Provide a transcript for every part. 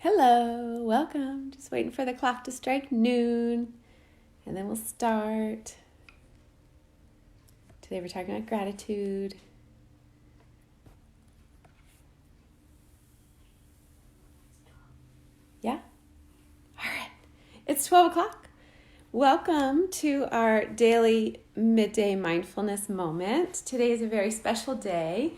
Hello, welcome. Just waiting for the clock to strike noon, and then we'll start. Today we're talking about gratitude. Yeah? All right. It's 12 o'clock. Welcome to our daily Midday Mindfulness Moment. Today is a very special day.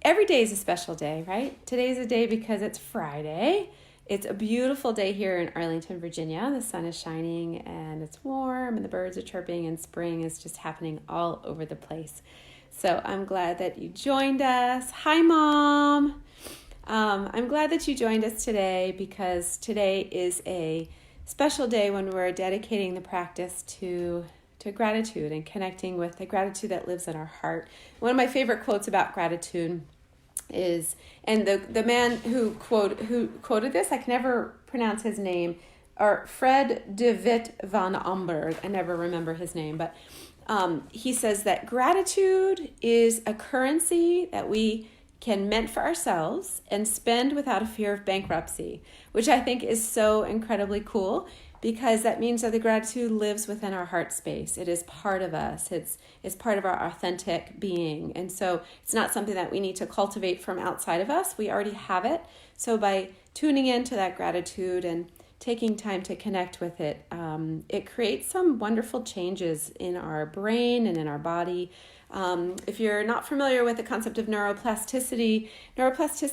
Every day is a special day, right? Today's a day because it's Friday. It's a beautiful day here in Arlington, Virginia. The sun is shining and it's warm and the birds are chirping and spring is just happening all over the place. So I'm glad that you joined us. Hi, Mom. I'm glad that you joined us today because today is a special day when we're dedicating the practice to gratitude and connecting with the gratitude that lives in our heart. One of my favorite quotes about gratitude is, and the man who quoted this, I can never pronounce his name, or Fred de Witt van Amberg. I never remember his name, but he says that gratitude is a currency that we can mint for ourselves and spend without a fear of bankruptcy, which I think is so incredibly cool because that means that the gratitude lives within our heart space. It is part of us. It's part of our authentic being. And so it's not something that we need to cultivate from outside of us. We already have it. So by tuning into that gratitude and taking time to connect with it, it creates some wonderful changes in our brain and in our body. If you're not familiar with the concept of neuroplasticity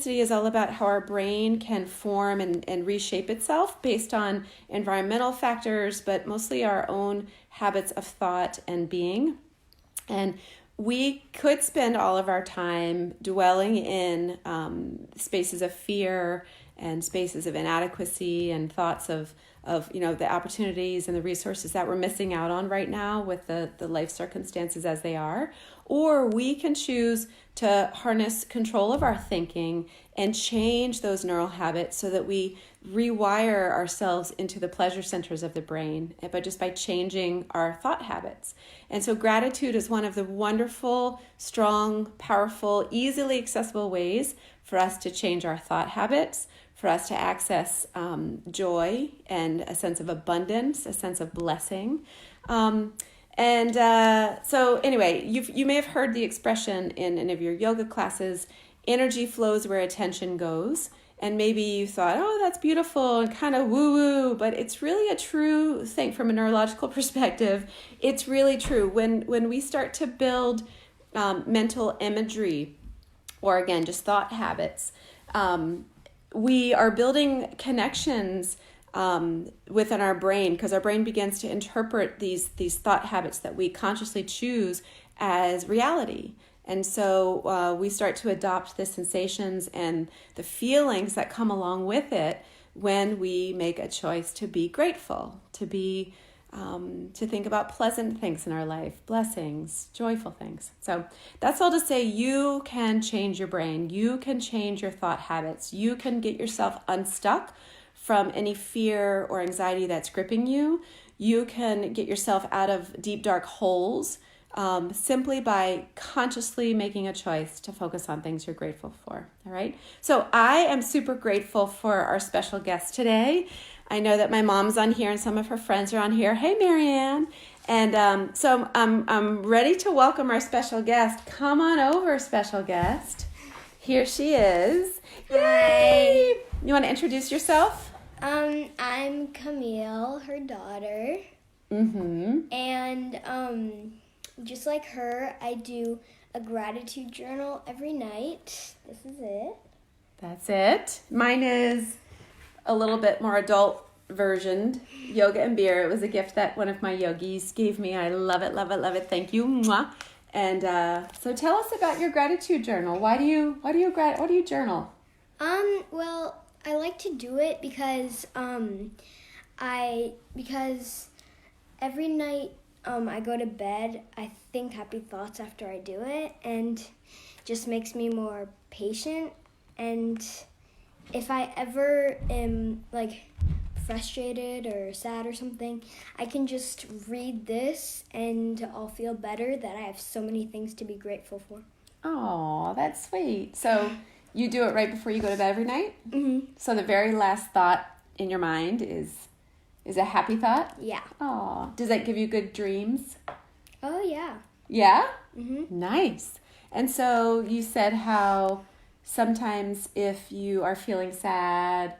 is all about how our brain can form and reshape itself based on environmental factors, but mostly our own habits of thought and being. And we could spend all of our time dwelling in spaces of fear and spaces of inadequacy and thoughts of the opportunities and the resources that we're missing out on right now with the life circumstances as they are. Or we can choose to harness control of our thinking and change those neural habits so that we rewire ourselves into the pleasure centers of the brain, but just by changing our thought habits. And so gratitude is one of the wonderful, strong, powerful, easily accessible ways for us to change our thought habits, for us to access joy and a sense of abundance, a sense of blessing. So anyway, you may have heard the expression in any of your yoga classes, energy flows where attention goes. And maybe you thought, oh, that's beautiful and kind of woo-woo, but it's really a true thing from a neurological perspective. It's really true. When we start to build mental imagery, or again, just thought habits, we are building connections within our brain because our brain begins to interpret these thought habits that we consciously choose as reality. And so we start to adopt the sensations and the feelings that come along with it when we make a choice to be grateful, to think about pleasant things in our life, blessings, joyful things. So that's all to say you can change your brain. You can change your thought habits. You can get yourself unstuck from any fear or anxiety that's gripping you. You can get yourself out of deep, dark holes simply by consciously making a choice to focus on things you're grateful for. All right. So I am super grateful for our special guest today. I know that my mom's on here and some of her friends are on here. Hey, Marianne. And so I'm ready to welcome our special guest. Come on over, special guest. Here she is. Yay! You want to introduce yourself? I'm Camille, her daughter. Mm-hmm. And just like her, I do a gratitude journal every night. This is it. That's it. Mine is a little bit more adult versioned. Yoga and beer. It was a gift that one of my yogis gave me. I love it, love it, love it. Thank you. Mwah. And so tell us about your gratitude journal. What do you journal? Well, I like to do it because every night I go to bed, I think happy thoughts after I do it, and just makes me more patient. And if I ever am frustrated or sad or something, I can just read this and I'll feel better that I have so many things to be grateful for. Oh, that's sweet. So You do it right before you go to bed every night? Mm-hmm. So the very last thought in your mind is a happy thought? Yeah. Aw. Does that give you good dreams? Oh, yeah. Yeah? Mm-hmm. Nice. And so you said how sometimes if you are feeling sad,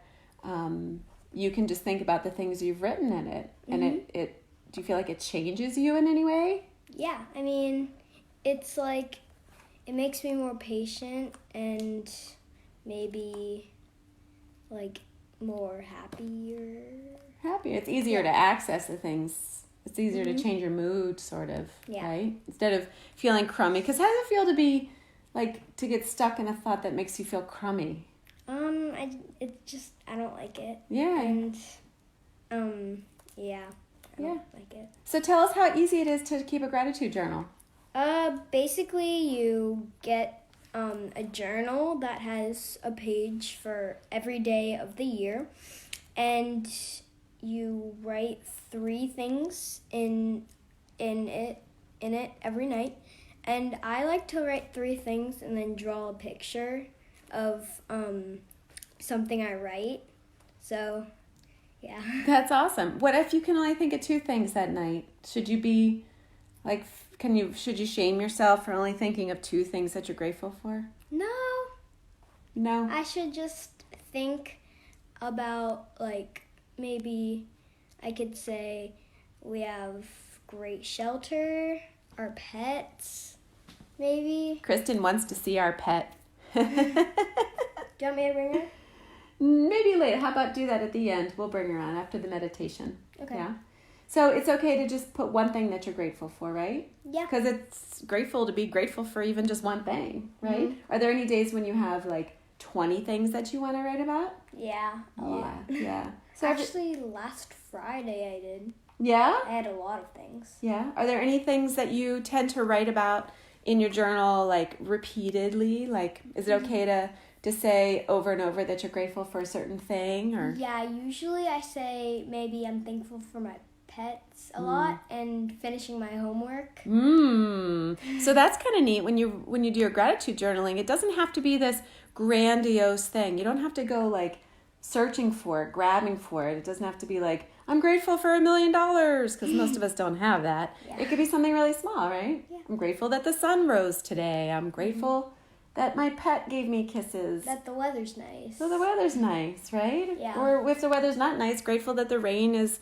you can just think about the things you've written in it. And it do you feel like it changes you in any way? Yeah. I mean, it's like, it makes me more patient and maybe like more happier. Happier. It's easier to access the things. It's easier to change your mood, sort of, Yeah. right? Instead of feeling crummy. Because how does it feel to be, like, to get stuck in a thought that makes you feel crummy? I don't like it. Yeah. And, yeah, I don't like it. So tell us how easy it is to keep a gratitude journal. Basically you get a journal that has a page for every day of the year, and you write 3 things in it every night. And I like to write 3 things and then draw a picture of something I write. So, yeah. That's awesome. What if you can only think of 2 things that night? Should you be like, should you shame yourself for only thinking of 2 things that you're grateful for? No. I should just think about, like, maybe I could say we have great shelter, our pets, maybe. Kristen wants to see our pet. Do you want me to bring her? Maybe later. How about do that at the end? We'll bring her on after the meditation. Okay. Yeah. So it's okay to just put one thing that you're grateful for, right? Yeah. Because it's grateful to be grateful for even just one thing, right? Mm-hmm. Are there any days when you have like 20 things that you want to write about? Yeah, a lot. Yeah. So actually, last Friday I did. Yeah? I had a lot of things. Yeah. Are there any things that you tend to write about in your journal, like, repeatedly? Like, is it okay to say over and over that you're grateful for a certain thing? Or Yeah, usually I say maybe I'm thankful for my pets a lot and finishing my homework. So that's kind of neat when you do your gratitude journaling. It doesn't have to be this grandiose thing. You don't have to go like searching for it, grabbing for it. It doesn't have to be like, I'm grateful for $1 million, because most of us don't have that. Yeah. It could be something really small, right? Yeah. I'm grateful that the sun rose today. I'm grateful that my pet gave me kisses. That the weather's nice. So the weather's nice, right? Yeah. Or if the weather's not nice, grateful that the rain is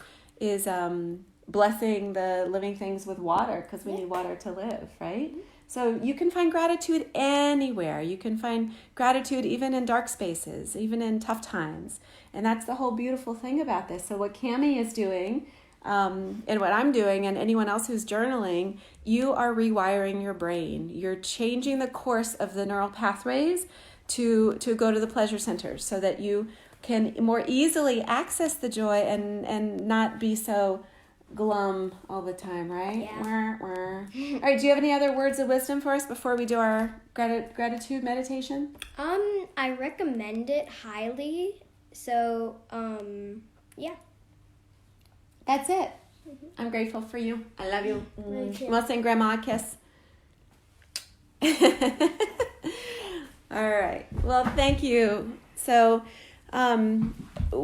blessing the living things with water, because we need water to live, right? So you can find gratitude anywhere. You can find gratitude even in dark spaces, even in tough times. And that's the whole beautiful thing about this. So what Cammie is doing, and what I'm doing, and anyone else who's journaling, you are rewiring your brain. You're changing the course of the neural pathways to go to the pleasure centers so that you can more easily access the joy and not be so glum all the time, right? Yeah. All right, do you have any other words of wisdom for us before we do our gratitude meditation? I recommend it highly. So, yeah. That's it. I'm grateful for you. I love you. Me too. You want to send Grandma a kiss? All right. Well, thank you. So,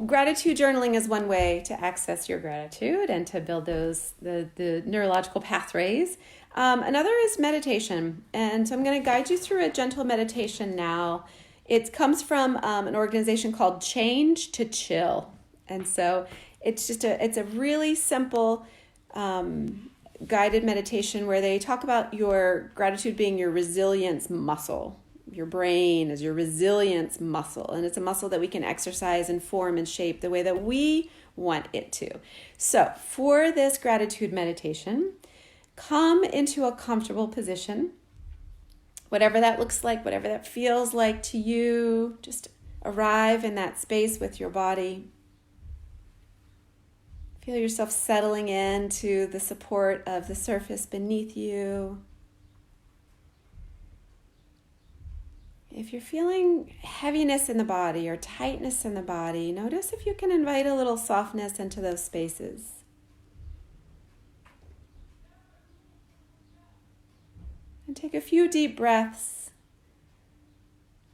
gratitude journaling is one way to access your gratitude and to build the neurological pathways. Another is meditation. And so I'm going to guide you through a gentle meditation now. It comes from an organization called Change to Chill. And so it's a really simple guided meditation where they talk about your gratitude being your resilience muscle. Your brain is your resilience muscle, and it's a muscle that we can exercise and form and shape the way that we want it to. So for this gratitude meditation, come into a comfortable position, whatever that looks like, whatever that feels like to you. Just arrive in that space with your body. Feel yourself settling into the support of the surface beneath you. If you're feeling heaviness in the body or tightness in the body, notice if you can invite a little softness into those spaces. And take a few deep breaths,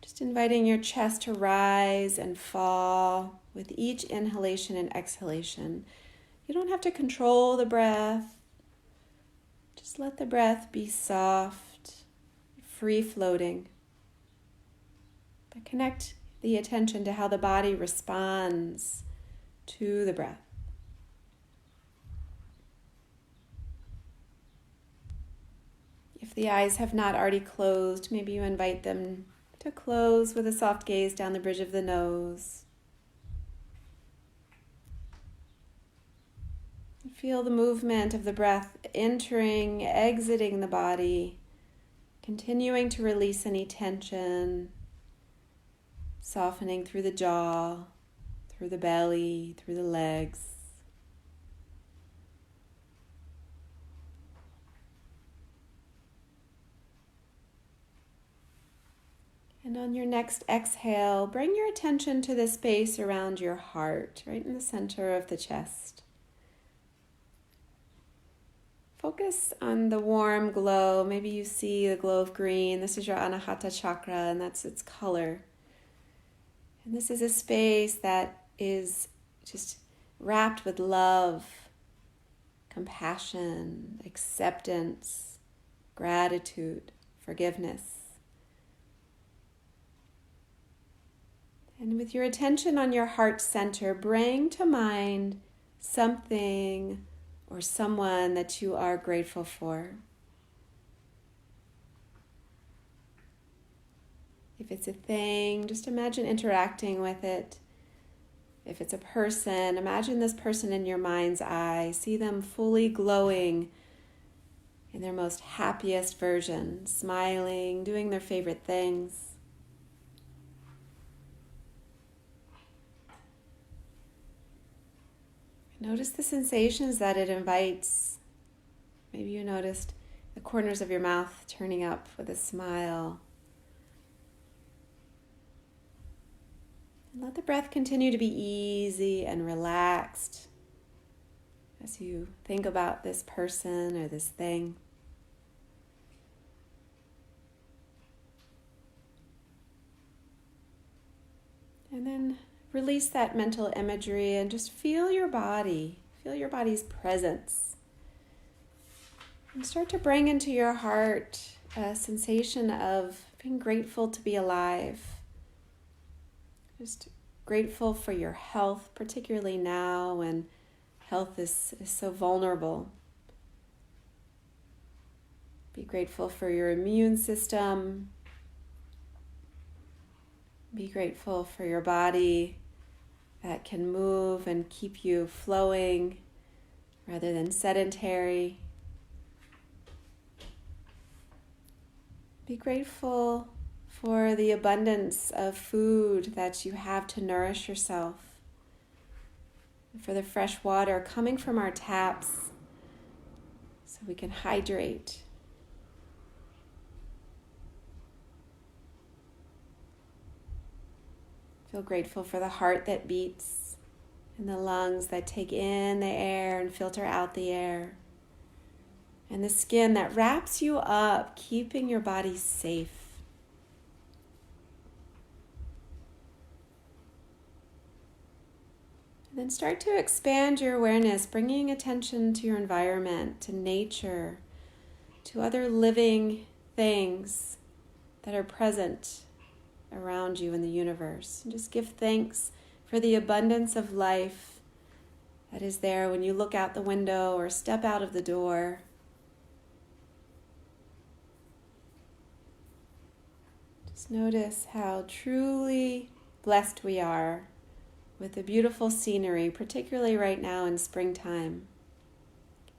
just inviting your chest to rise and fall with each inhalation and exhalation. You don't have to control the breath. Just let the breath be soft, free-floating. But connect the attention to how the body responds to the breath. If the eyes have not already closed, maybe you invite them to close with a soft gaze down the bridge of the nose. Feel the movement of the breath entering, exiting the body, continuing to release any tension, softening through the jaw, through the belly, through the legs. And on your next exhale, bring your attention to the space around your heart, right in the center of the chest. Focus on the warm glow. Maybe you see the glow of green. This is your Anahata chakra, and that's its color. And this is a space that is just wrapped with love, compassion, acceptance, gratitude, forgiveness. And with your attention on your heart center, bring to mind something or someone that you are grateful for. If it's a thing, just imagine interacting with it. If it's a person, imagine this person in your mind's eye. See them fully glowing in their most happiest version, smiling, doing their favorite things. Notice the sensations that it invites. Maybe you noticed the corners of your mouth turning up with a smile. And let the breath continue to be easy and relaxed as you think about this person or this thing. And then release that mental imagery and just feel your body. Feel your body's presence. And start to bring into your heart a sensation of being grateful to be alive. Just grateful for your health, particularly now when health is so vulnerable. Be grateful for your immune system. Be grateful for your body that can move and keep you flowing rather than sedentary. Be grateful for the abundance of food that you have to nourish yourself, for the fresh water coming from our taps so we can hydrate. Feel grateful for the heart that beats and the lungs that take in the air and filter out the air. And the skin that wraps you up, keeping your body safe. And then start to expand your awareness, bringing attention to your environment, to nature, to other living things that are present around you in the universe. And just give thanks for the abundance of life that is there when you look out the window or step out of the door. Just notice how truly blessed we are with the beautiful scenery, particularly right now in springtime.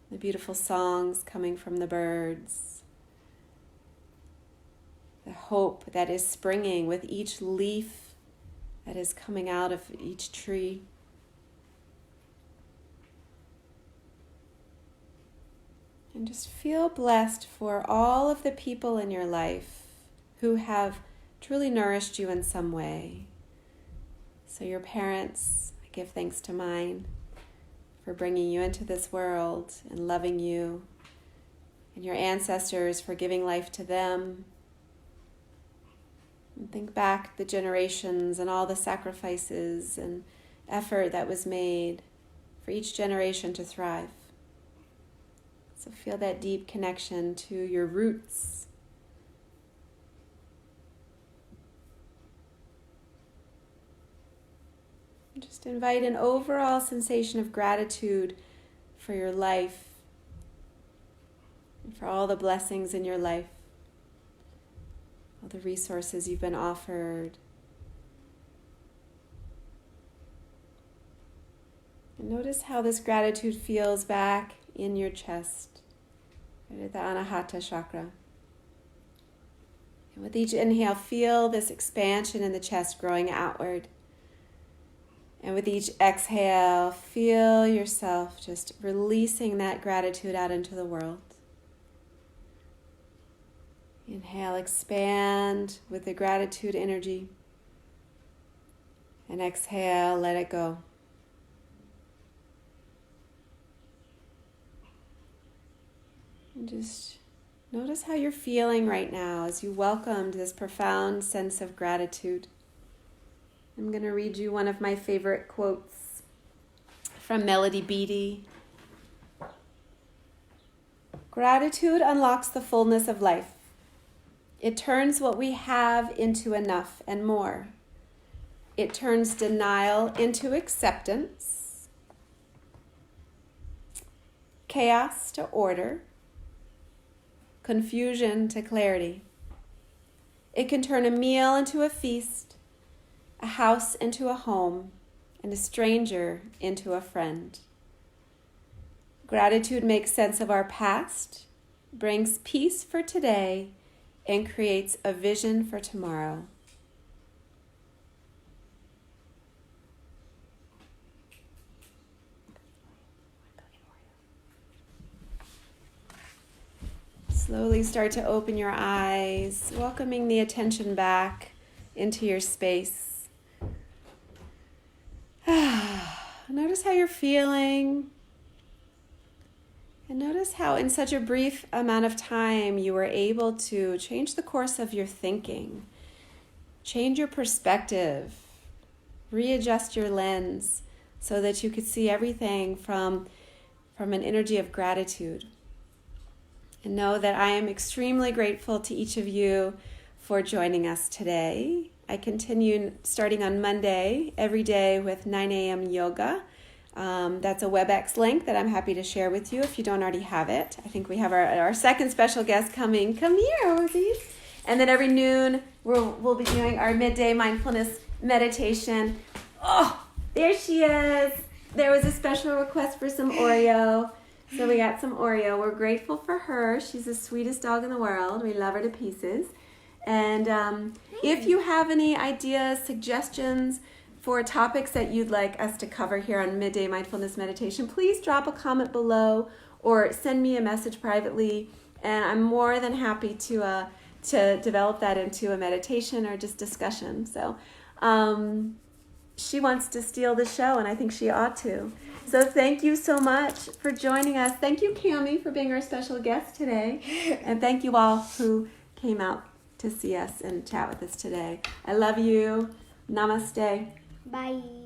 The beautiful songs coming from the birds. The hope that is springing with each leaf that is coming out of each tree. And just feel blessed for all of the people in your life who have truly nourished you in some way. So your parents, I give thanks to mine for bringing you into this world and loving you, and your ancestors for giving life to them. And think back the generations and all the sacrifices and effort that was made for each generation to thrive. So feel that deep connection to your roots. Just invite an overall sensation of gratitude for your life and for all the blessings in your life, all the resources you've been offered. And notice how this gratitude feels back in your chest, right at the Anahata chakra. And with each inhale, feel this expansion in the chest growing outward. And with each exhale, feel yourself just releasing that gratitude out into the world. Inhale, expand with the gratitude energy. And exhale, let it go. And just notice how you're feeling right now as you welcomed this profound sense of gratitude. I'm going to read you one of my favorite quotes from Melody Beattie. Gratitude unlocks the fullness of life. It turns what we have into enough and more. It turns denial into acceptance, chaos to order, confusion to clarity. It can turn a meal into a feast, a house into a home, and a stranger into a friend. Gratitude makes sense of our past, brings peace for today, and creates a vision for tomorrow. Slowly start to open your eyes, welcoming the attention back into your space. Notice how you're feeling. And notice how in such a brief amount of time you were able to change the course of your thinking, change your perspective, readjust your lens so that you could see everything from an energy of gratitude. And know that I am extremely grateful to each of you for joining us today. I continue starting on Monday every day with 9 a.m. yoga. That's a WebEx link that I'm happy to share with you if you don't already have it. I think we have our second special guest coming. Come here, Ozzy. And then every noon we'll be doing our midday mindfulness meditation. Oh, there she is. There was a special request for some Oreo. So we got some Oreo. We're grateful for her. She's the sweetest dog in the world. We love her to pieces. And if you have any ideas, suggestions for topics that you'd like us to cover here on Midday Mindfulness Meditation, please drop a comment below or send me a message privately. And I'm more than happy to develop that into a meditation or just discussion. So she wants to steal the show, and I think she ought to. So thank you so much for joining us. Thank you, Cami, for being our special guest today. And thank you all who came out to see us and chat with us today. I love you. Namaste. Bye.